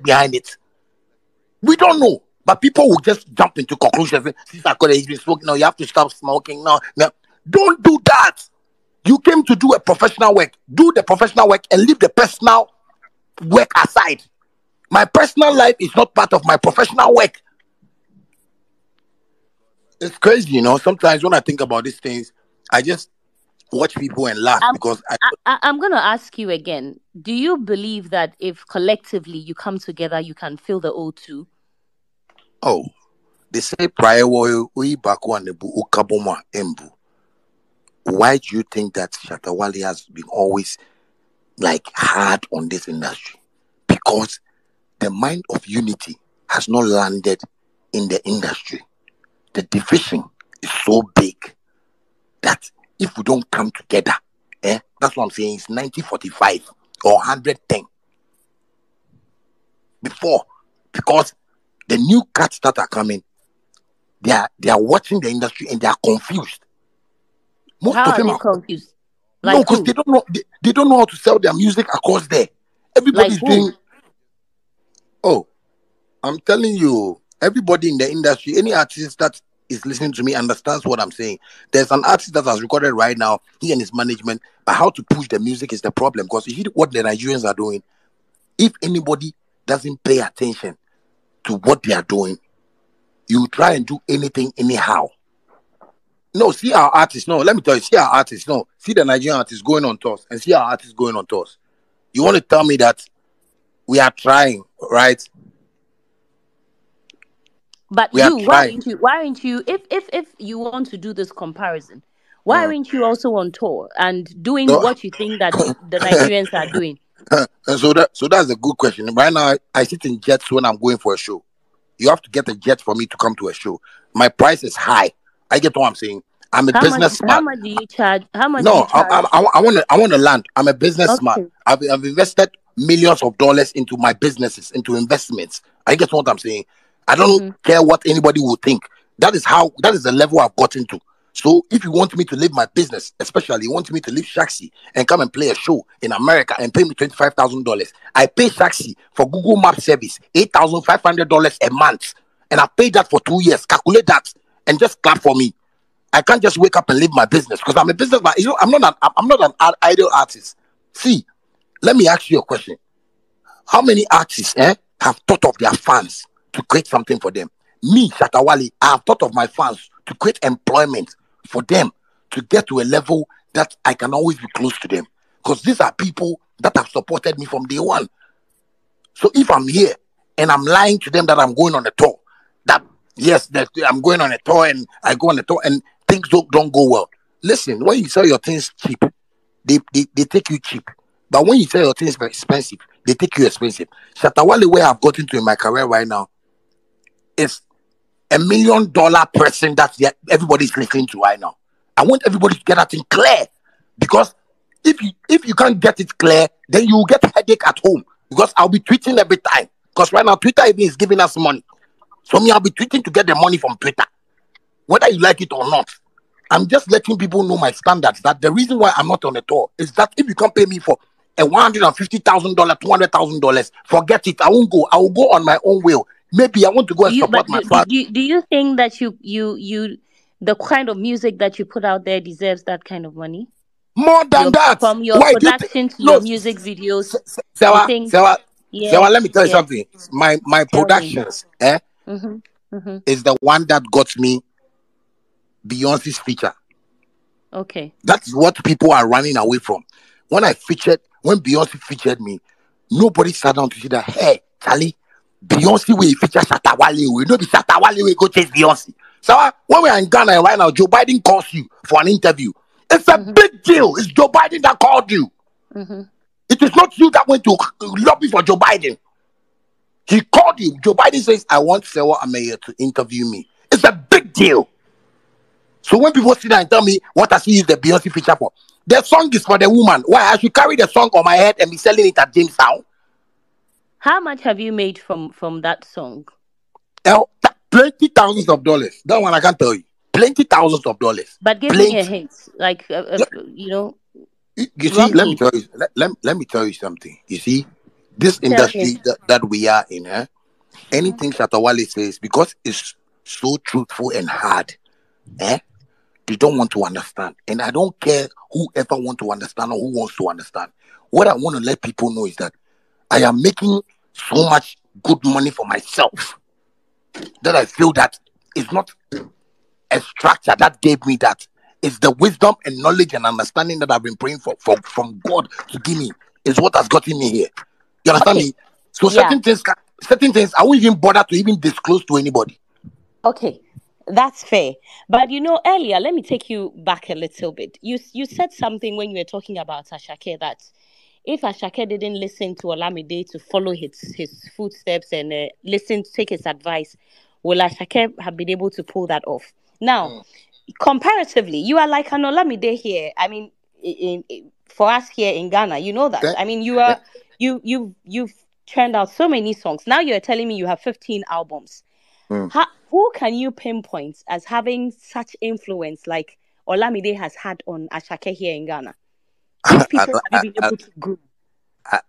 behind it? We don't know. But people will just jump into conclusions. Since he's been smoking, no, you have to stop smoking. No, no. Don't do that. You came to do a professional work. Do the professional work and leave the personal work aside. My personal life is not part of my professional work. It's crazy, you know. Sometimes when I think about these things, I just watch people and laugh because I'm going to ask you again. Do you believe that if collectively you come together, you can fill the O2? Oh, they say prior we back one ukaboma embu. Why do you think that Shatta Wale has been always like hard on this industry? Because the mind of unity has not landed in the industry. The division is so big that if we don't come together, that's what I'm saying, it's 90-45 or 110 before, because the new cats that are coming, they are watching the industry and they are confused. Most of them are confused. Like no, because they don't know. They don't know how to sell their music across there. Everybody's like doing. Oh, I'm telling you, everybody in the industry, any artist that is listening to me understands what I'm saying. There's an artist that has recorded right now, he and his management, but how to push the music is the problem. Because you see what the Nigerians are doing. If anybody doesn't pay attention to what they are doing, you try and do anything anyhow. No, see our artists. No, let me tell you, see our artists. No, see the Nigerian artists going on tours and see our artists going on tours. You want to tell me that we are trying, right? But why aren't you, if you want to do this comparison, why aren't you also on tour and doing what you think that the Nigerians are doing? So that's a good question. Right now, I sit in jets when I'm going for a show. You have to get a jet for me to come to a show. My price is high. I get what I'm saying. I'm a businessman. How much do you charge? How much? No, I want to land. I'm a businessman. Okay. I've invested millions of dollars into my businesses, into investments. I get what I'm saying. I don't care what anybody will think. That is the level I've gotten to. So if you want me to live my business, especially you want me to leave Shaxi and come and play a show in America and pay me $25,000, I pay Shaxi for Google Map service $8,500 a month, and I paid that for 2 years. Calculate that and just clap for me. I can't just wake up and live my business because I'm a businessman. You know, I'm not an idle artist. See, let me ask you a question. How many artists have thought of their fans to create something for them? Me, Shatta Wale, I have thought of my fans to create employment for them to get to a level that I can always be close to them. Because these are people that have supported me from day one. So if I'm here and I'm lying to them that I'm going on a tour, that I'm going on a tour and I go on a tour and things don't go well. Listen, when you sell your things cheap, they take you cheap. But when you sell your things expensive, they take you expensive. Shatta Wale, where I've gotten to in my career right now, is $1 million person that everybody's listening to right now. I want everybody to get that thing clear. Because if you can't get it clear, then you will get a headache at home. Because I'll be tweeting every time. Because right now, Twitter even is giving us money. So I'll be tweeting to get the money from Twitter. Whether you like it or not. I'm just letting people know my standards. That the reason why I'm not on a tour is that if you can't pay me for a $150,000, $200,000, forget it. I won't go. I will go on my own will. Maybe I want to go and support my family. Do you think that you the kind of music that you put out there deserves that kind of money? More than that. From your production to your music videos. Sewa, let me tell you something. My productions is the one that got me Beyonce's feature. Okay. That's what people are running away from. When Beyonce featured me, nobody sat down to say that, hey, Charlie, Beyonce will feature Shatta Wale. We know the Shatta Wale will go chase Beyonce. So when we are in Ghana right now, Joe Biden calls you for an interview. It's a big deal. It's Joe Biden that called you. It is not you that went to lobby for Joe Biden. He called you. Joe Biden says, I want Sewa Ameya to interview me. It's a big deal. So when people sit there and tell me what has he used the Beyonce feature for, the song is for the woman. Why? I should carry the song on my head and be selling it at Jamestown. How much have you made from that song? Plenty thousands of dollars. That one I can't tell you. Plenty thousands of dollars. But give me a hint. Like, you know. You see, let me tell you something. You see, This Tell industry him. that we are in, anything Shatta Wale says, because it's so truthful and hard, they don't want to understand. And I don't care whoever want to understand or who wants to understand. What I want to let people know is that I am making so much good money for myself that I feel that it's not a structure that gave me that. It's the wisdom and knowledge and understanding that I've been praying for from God to give me is what has gotten me here. You understand me? So certain things I won't even bother to even disclose to anybody. Okay, that's fair. But earlier, let me take you back a little bit. You said something when you were talking about Ashake, that if Ashake didn't listen to Olamide to follow his footsteps and take his advice, will Ashake have been able to pull that off? Now, comparatively, you are like an Olamide here. I mean, for us here in Ghana, you know that. I mean, you've churned out so many songs. Now you're telling me you have 15 albums. Who can you pinpoint as having such influence like Olamide has had on Ashake here in Ghana? Which people have you been able to groom?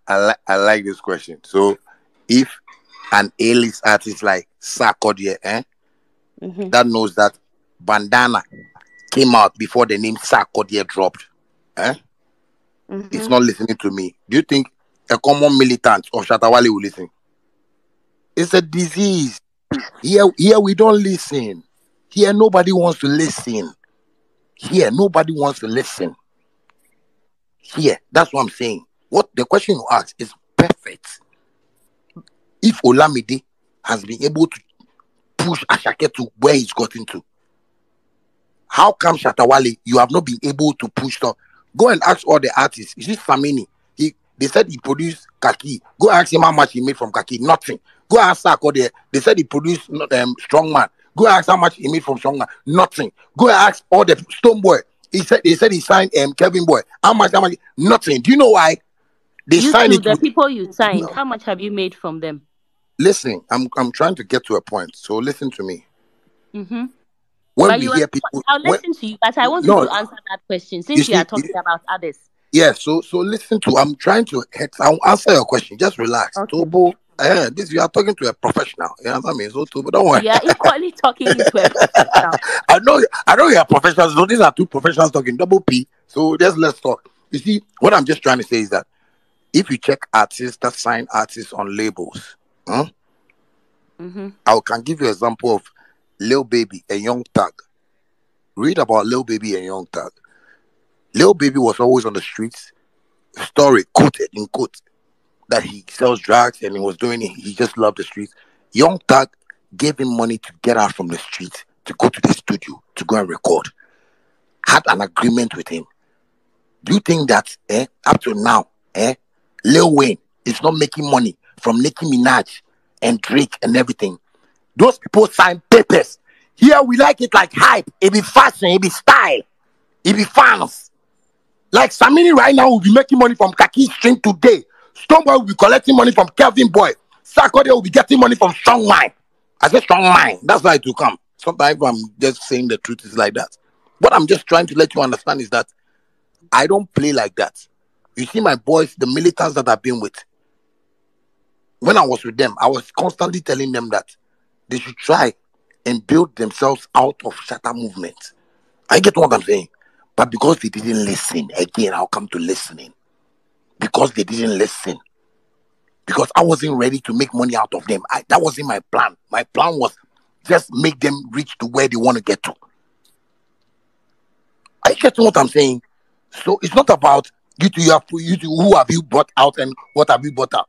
I like this question. So, if an A-list artist like Sarkodie, that knows that Bandana came out before the name Sarkodie dropped, it's not listening to me. Do you think a common militant of Shatta Wale will listen? It's a disease. Here we don't listen. Here nobody wants to listen. Here nobody wants to listen. Here, that's what I'm saying. What the question you ask is perfect. If Olamide has been able to push Ashake to where he's gotten to, how come Shatta Wale you have not been able to push them? Go and ask all the artists. You see Samini, they said he produced Kaki. Go ask him how much he made from Kaki. Nothing. Go ask Sarkodie. They said he produced Strongman. Go ask how much he made from Strongman. Nothing. Go ask all the Stoneboy. They said he signed Kevin Boy. How much? Nothing. Do you know why? They signed it. The people you signed, how much have you made from them? Listen, I'm trying to get to a point. So listen to me. When but we hear people, I'll listen to you, but I want you to answer that question since you are talking about others. Yeah, so listen to. I'm trying to. I'll answer your question. Just relax. Okay. Tobo, this you are talking to a professional. You know what I mean? So Tobo, don't worry. We are equally talking to a professional. I know you are professionals. So these are two professionals talking. Double P. So let's talk. You see, what I'm just trying to say is that if you check artists that sign artists on labels, I can give you an example of Lil Baby and Young Thug. Read about Lil Baby and Young Thug. Lil Baby was always on the streets. Story quoted in quote that he sells drugs and he was doing it. He just loved the streets. Young Thug gave him money to get out from the streets to go to the studio to go and record. Had an agreement with him. Do you think that up to now, Lil Wayne is not making money from Nicki Minaj and Drake and everything? Those people sign papers. Here we like it like hype. It be fashion, it be style, it be fans. Like Samini right now will be making money from Kaki String today. Stoneboy will be collecting money from Kelvin Boy. Sarkodie will be getting money from Strong Mind. I said Strong Mind. That's why it will come. Sometimes I'm just saying the truth is like that. What I'm just trying to let you understand is that I don't play like that. You see my boys, the militants that I've been with. When I was with them, I was constantly telling them that they should try and build themselves out of Shatta movement. I get what I'm saying. But because they didn't listen, again, I'll come to listening. Because they didn't listen. Because I wasn't ready to make money out of them. That wasn't my plan. My plan was just make them reach to where they want to get to. I get what I'm saying. So it's not about you two, who have you bought out and what have you bought out.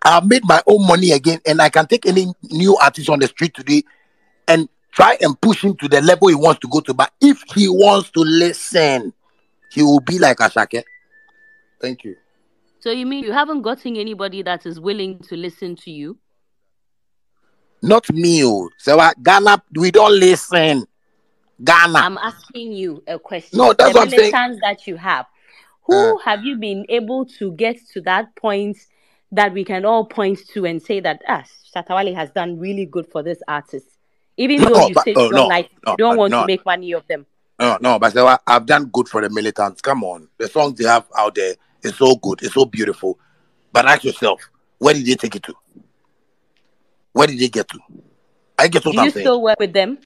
I've made my own money again, and I can take any new artist on the street today and try and push him to the level he wants to go to. But if he wants to listen, he will be like Ashake. Thank you. So you mean you haven't gotten anybody that is willing to listen to you? Not me. So Ghana, we don't listen. Ghana. I'm asking you a question. No, that's what I'm saying. The militants that you have, who have you been able to get to that point that we can all point to and say that Shatta Wale has done really good for this artist, even though you say you don't want to make money of them? No, but I've done good for the militants. Come on, the songs they have out there is so good, it's so beautiful. But ask yourself, Where did they take it to? Where did they get to? I get what Do I'm you saying. still work with them?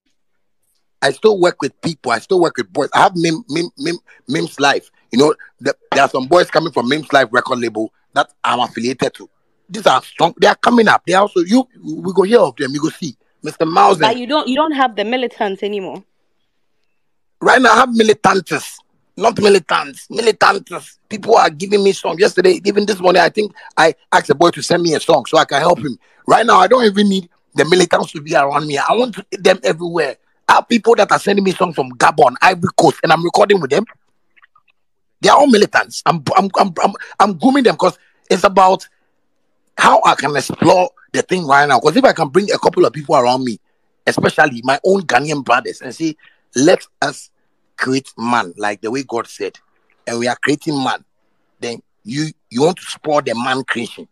I still work with people. I still work with boys. I have Mims Life. You know, there are some boys coming from Mims Life record label that I'm affiliated to. These are strong. They are coming up. They are also we go hear of them. You go see Mr. Mouse. But you don't have the militants anymore. Right now I have militantes, not militants. Militantes. People are giving me songs. Yesterday, even this morning, I think I asked a boy to send me a song so I can help him. Right now, I don't even need the militants to be around me. I want them everywhere. I have people that are sending me songs from Gabon, Ivory Coast, and I'm recording with them. They are all militants. I'm grooming them because it's about how I can explore the thing right now. Because if I can bring a couple of people around me, especially my own Ghanaian brothers, and say, let us create man, like the way God said, and we are creating man, then you want to spoil the man creation.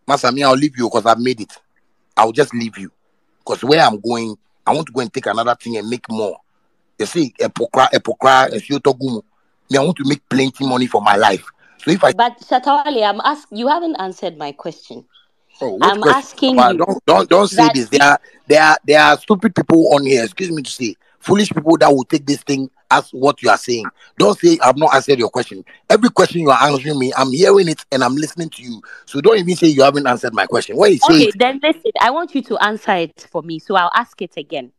Master, me, I'll leave you because I've made it. I'll just leave you. Because where I'm going, I want to go and take another thing and make more. You see, a pokra, a fiotogumu. Me, I want to make plenty money for my life. So if I But Shatta Wale, you haven't answered my question. which I'm question? asking you Don't say that this. There are stupid people on here. Excuse me to say, foolish people that will take this thing as what you are saying. Don't say I've not answered your question. Every question you are answering me, I'm hearing it and I'm listening to you. So don't even say you haven't answered my question. When you say okay, it, then listen, I want you to answer it for me. So I'll ask it again.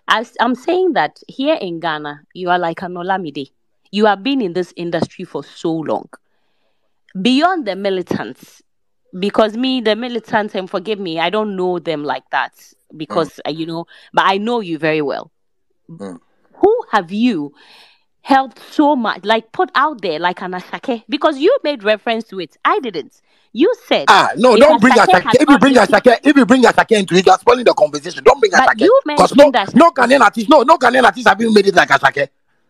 As I'm saying that here in Ghana, you are like an Olamide. You have been in this industry for so long. Beyond the militants, because me, the militants, and forgive me, I don't know them like that mm, because, but I know you very well. mm. Who have you helped so much, like put out there like an Ashake? Because you made reference to it. I didn't. You said No, if don't bring Ashake Ashake. had not listened, If you bring Ashake into it, you're spoiling the conversation. Don't bring but Ashake. you Because mentioned Ashake, No Ghanaian artists have even made it like Ashake.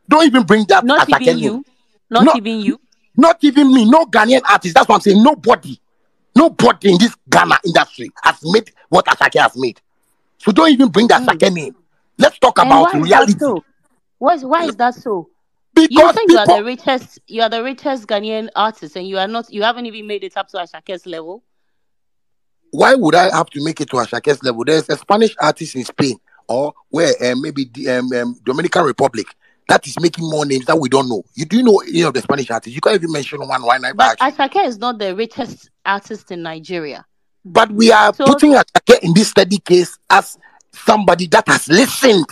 Don't even bring that not Ashake even name. you, not No, even you. not even me. No Ghanaian artist. That's what I'm saying. Nobody in this Ghana industry has made what Ashake has made. So don't even bring that Mm. Ashake name. Let's talk And about why is that reality. so? Why is that so? You Because say people, you are the richest Ghanaian artist, and you haven't even made it up to Ashake's level. why would I have to make it to Ashake's level? There's a Spanish artist in Spain or where maybe the Dominican Republic that is making more names that we don't know. You do know any of the Spanish artists? You can't even mention one. Why not? But Ashake is not the richest artist in Nigeria. But we are So putting Ashake in this study case as somebody that has listened.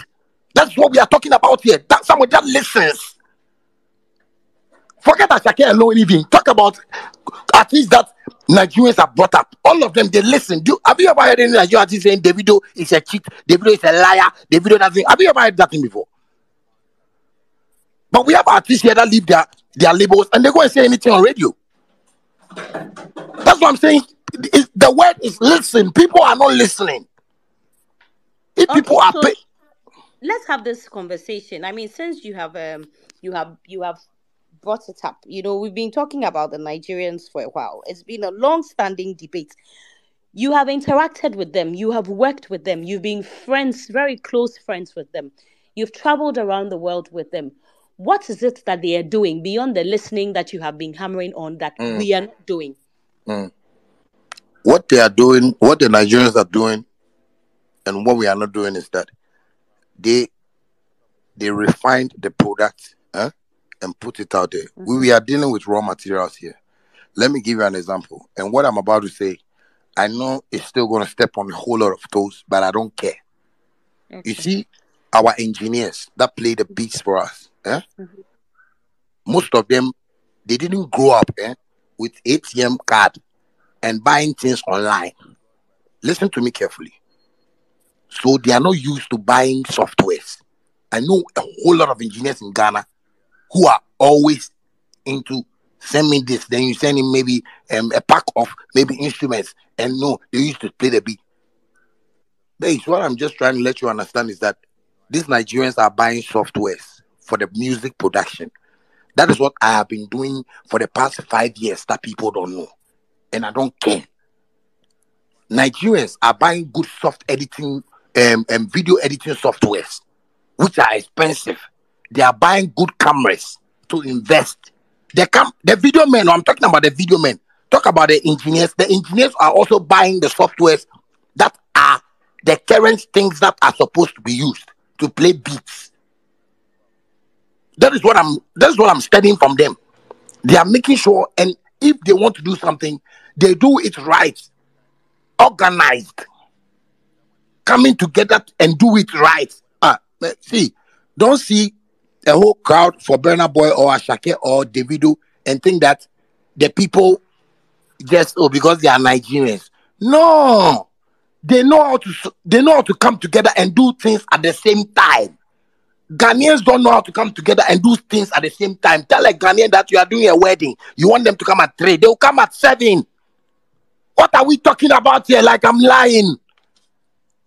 That's what we are talking about here. That's somebody that listens. Forget Ashake alone, even. Talk about artists that Nigerians have brought up. All of them, they listen. Have you ever heard any Nigerian artist saying Davido is a cheat, Davido is a liar, Davido doesn't? Have you ever heard that thing before? But we have artists here that leave their labels and they go and say anything on radio. That's what I'm saying. The word is listen. People are not listening. If people okay, are so let's have this conversation. I mean, since you have brought it up, we've been talking about the Nigerians for a while. It's been a long-standing debate. You have interacted with them, you have worked with them, you've been friends, very close friends with them. You've traveled around the world with them. What is it that they are doing beyond the listening that you have been hammering on that we are not doing? what they are doing, what the Nigerians are doing, and what we are not doing is that they refined the product and put it out there. We are dealing with raw materials here. Let me give you an example. And what I'm about to say, I know it's still going to step on a whole lot of toes, but I don't care. Okay. You see, our engineers that play the beats for us, most of them, they didn't grow up with ATM card and buying things online. Listen to me carefully. So they are not used to buying softwares. I know a whole lot of engineers in Ghana who are always into send me this, then you send him maybe a pack of maybe instruments, and no, they used to play the beat. Base, what I'm just trying to let you understand is that these Nigerians are buying softwares for the music production. That is what I have been doing for the past 5 years that people don't know. And I don't care. Nigerians are buying good soft editing and video editing softwares, which are expensive. They are buying good cameras to invest. The video men, I'm talking about the video men. talk about the engineers are also buying the softwares that are the current things that are supposed to be used to play beats. That is what I'm studying from them. They are making sure, and if they want to do something, they do it right, organized, coming together and do it right. See, don't see a whole crowd for Burna Boy or Ashake or Davido and think that the people just because they are Nigerians. No, they know how to come together and do things at the same time. Ghanaians don't know how to come together and do things at the same time. Tell a Ghanaian that you are doing a wedding, you want them to come at 3, they will come at 7. What are we talking about here? Like I'm lying.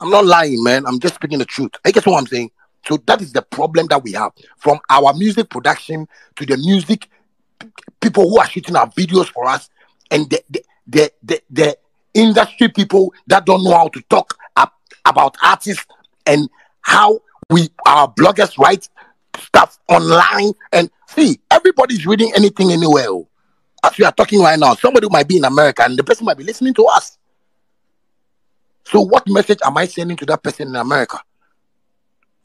I'm not lying, man. I'm just speaking the truth. I guess what I'm saying. So that is the problem that we have, from our music production to the music people who are shooting our videos for us, and the industry people that don't know how to talk about artists and how our bloggers write stuff online. And see, everybody's reading anything anywhere. As we are talking right now, somebody might be in America and the person might be listening to us. So what message am I sending to that person in America?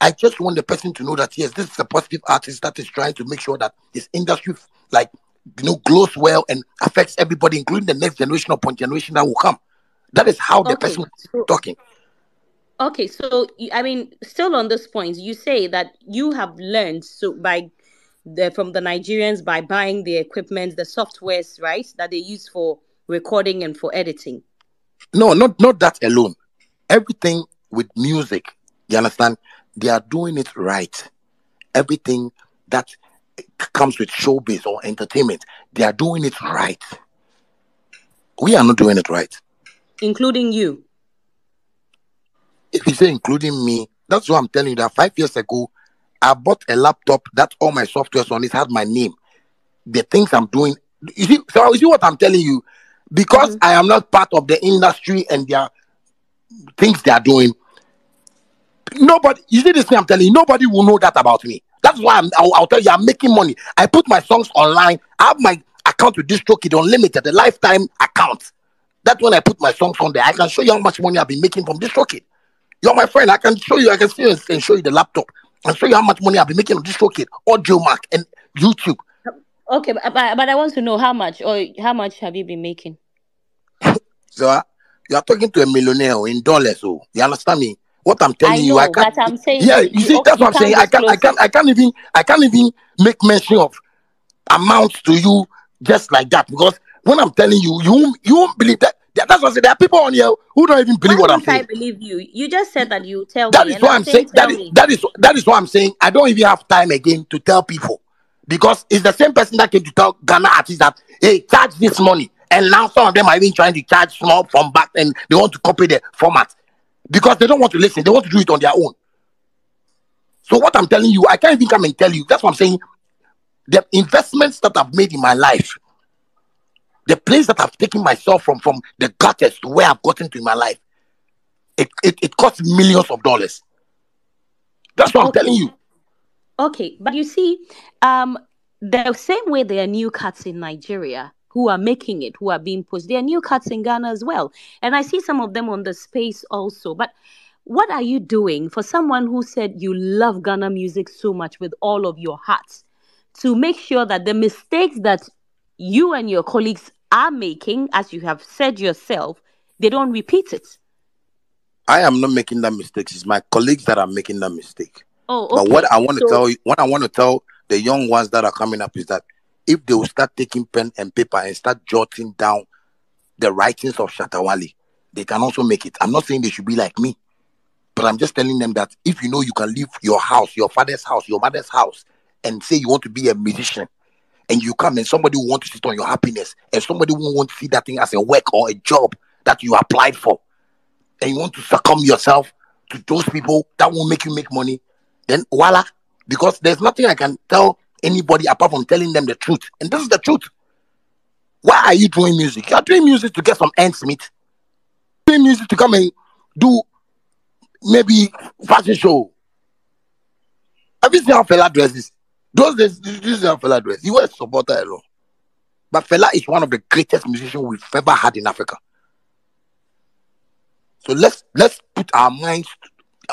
I just want the person to know that yes, this is a positive artist that is trying to make sure that his industry glows well and affects everybody, including the next generation or point generation that will come. That is how the person is talking. Okay, so I mean, still on this point, you say that you have learned from the Nigerians by buying the equipment, the softwares, right, that they use for recording and for editing. No, not that alone. Everything with music, you understand? They are doing it right. Everything that comes with showbiz or entertainment, they are doing it right. We are not doing it right. Including you. If you say including me, that's what I'm telling you, that 5 years ago, I bought a laptop that all my softwares on it had my name. The things I'm doing, you see what I'm telling you? Because I am not part of the industry and their things they are doing, nobody, you see this thing I'm telling you, nobody will know that about me. That's why I'll tell you, I'm making money. I put my songs online. I have my account with DistroKid Unlimited, the lifetime account. That's when I put my songs on there. I can show you how much money I've been making from DistroKid. You're my friend. I can show you. I can see and show you the laptop and show you how much money I've been making on DistroKid, AudioMac, and YouTube. Okay, but I want to know how much have you been making? So you are talking to a millionaire in dollars. So you understand me? What I'm telling you, I can't. But I'm saying, yeah, you see, that's what I'm saying. I can't even make mention of amounts to you just like that, because when I'm telling you, you won't believe that. That's what I say. There are people on here who don't even believe what I'm saying. I believe you. You just said that you tell that me. Is what I'm saying. That is what I'm saying. I don't even have time again to tell people, because it's the same person that came to tell Ghana artists that, hey, charge this money, and now some of them are even trying to charge small from back, and they want to copy the format because they don't want to listen. They want to do it on their own. So what I'm telling you, I can't even come and tell you. That's what I'm saying. The investments that I've made in my life, the place that I've taken myself from the gutters to where I've gotten to in my life, it costs millions of dollars. That's what I'm telling you. Okay, but you see, the same way there are new cats in Nigeria who are making it, who are being pushed, there are new cats in Ghana as well. And I see some of them on the space also. But what are you doing for someone who said you love Ghana music so much with all of your heart to make sure that the mistakes that you and your colleagues are making, as you have said yourself, they don't repeat it? I am not making that mistake. It's my colleagues that are making that mistake. Oh, okay. But what I want to tell the young ones that are coming up is that if they will start taking pen and paper and start jotting down the writings of Shatta Wale, they can also make it. I'm not saying they should be like me, but I'm just telling them that if you know you can leave your house, your father's house, your mother's house, and say you want to be a musician, and you come and somebody will want to sit on your happiness, and somebody will want to see that thing as a work or a job that you applied for, and you want to succumb yourself to those people that will make you make money, then voila. Because there's nothing I can tell anybody apart from telling them the truth. And this is the truth. Why are you doing music? You're doing music to get some ends meet. Doing music to come and do maybe fashion show. Have you seen how fella dresses? Those days, this is how fella dress. You were a supporter alone. But Fela is one of the greatest musicians we've ever had in Africa. So let's put our minds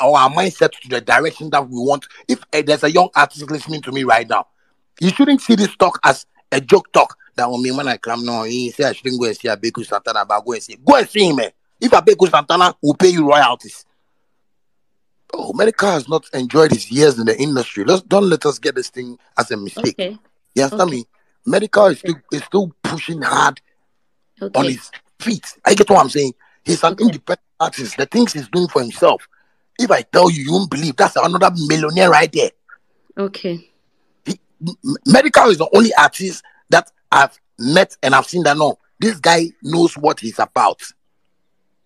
or our mindset to the direction that we want. If there's a young artist listening to me right now, you shouldn't see this talk as a joke talk. That on me when I come no, he say I shouldn't go and see Abeku Santana, but go and see him. If Abeku Santana will pay you royalties. Oh, Medical has not enjoyed his years in the industry. Don't let us get this thing as a mistake. Okay. You understand me? Medical is still pushing hard on his feet. I get what I'm saying. He's an independent artist. The things he's doing for himself. If I tell you, you won't believe. That's another millionaire right there. Okay. Medical is the only artist that I've met and I've seen that no, this guy knows what he's about.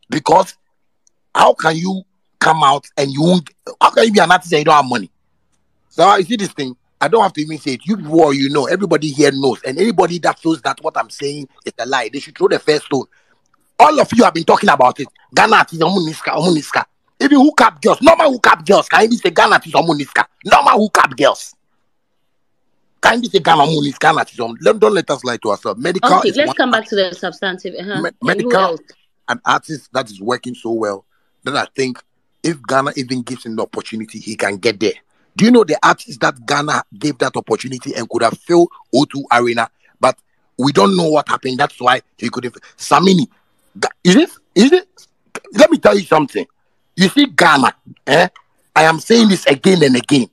Because how can you come out and you won't? How can you be an artist and you don't have money? So you see this thing. I don't have to even say it. You people, you know, everybody here knows, and anybody that feels that what I'm saying is a lie, they should throw the first stone. All of you have been talking about it. Ghana is Omuniska. Even hookup girls, normal hookup girls. Can you say Ghana is Omuniska? Normal hookup girls. Can you say Ghana Omuniska? Don't let us lie to ourselves. Medical. Okay, let's come back to the substantive. Medical, an artist that is working so well that I think if Ghana even gives him the opportunity, he can get there. Do you know the artists that Ghana gave that opportunity and could have filled O2 Arena, but we don't know what happened. That's why he couldn't. Samini, is it? Let me tell you something. You see, Ghana, I am saying this again and again.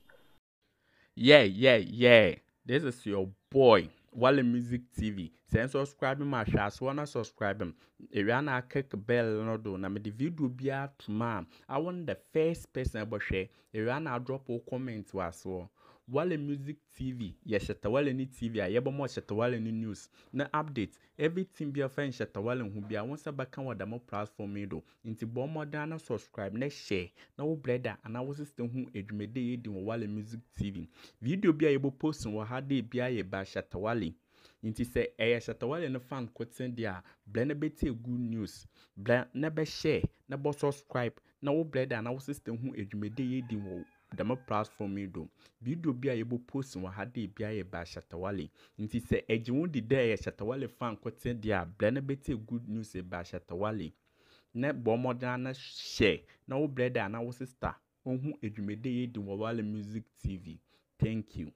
Yeah. This is your boy, Wale Music TV. Send subscribe my shots, wanna subscribe him. If you na click bell no do na me the video be out tomorrow. I want the first person about share. If you na drop a comment was so. Wale Music TV, yes, Shatta Wale ni TV, I yeba more Shatta Wale ni news. Na update, everything be a friend Shatta Wale who be a once back on the more platform do. Into bomb more than subscribe, next share, no brother, and I was still who edumede in Wale Music TV. Video be able post on what had they be a ba Shatta Wale. Inti say Shatta Wale no fan quote send dia blend bete good news. Blend never share, never subscribe, no brother, and I was still who edumede in the more platform do. Video be able post on had they be a ba Shatta Wale. Inti say won't the day Shatta Wale fan quote send dia blend bete good news ba Shatta Wale. Ne bomb dana share, no brother, and I was sister. Who edumede in Wale Music TV. Thank you.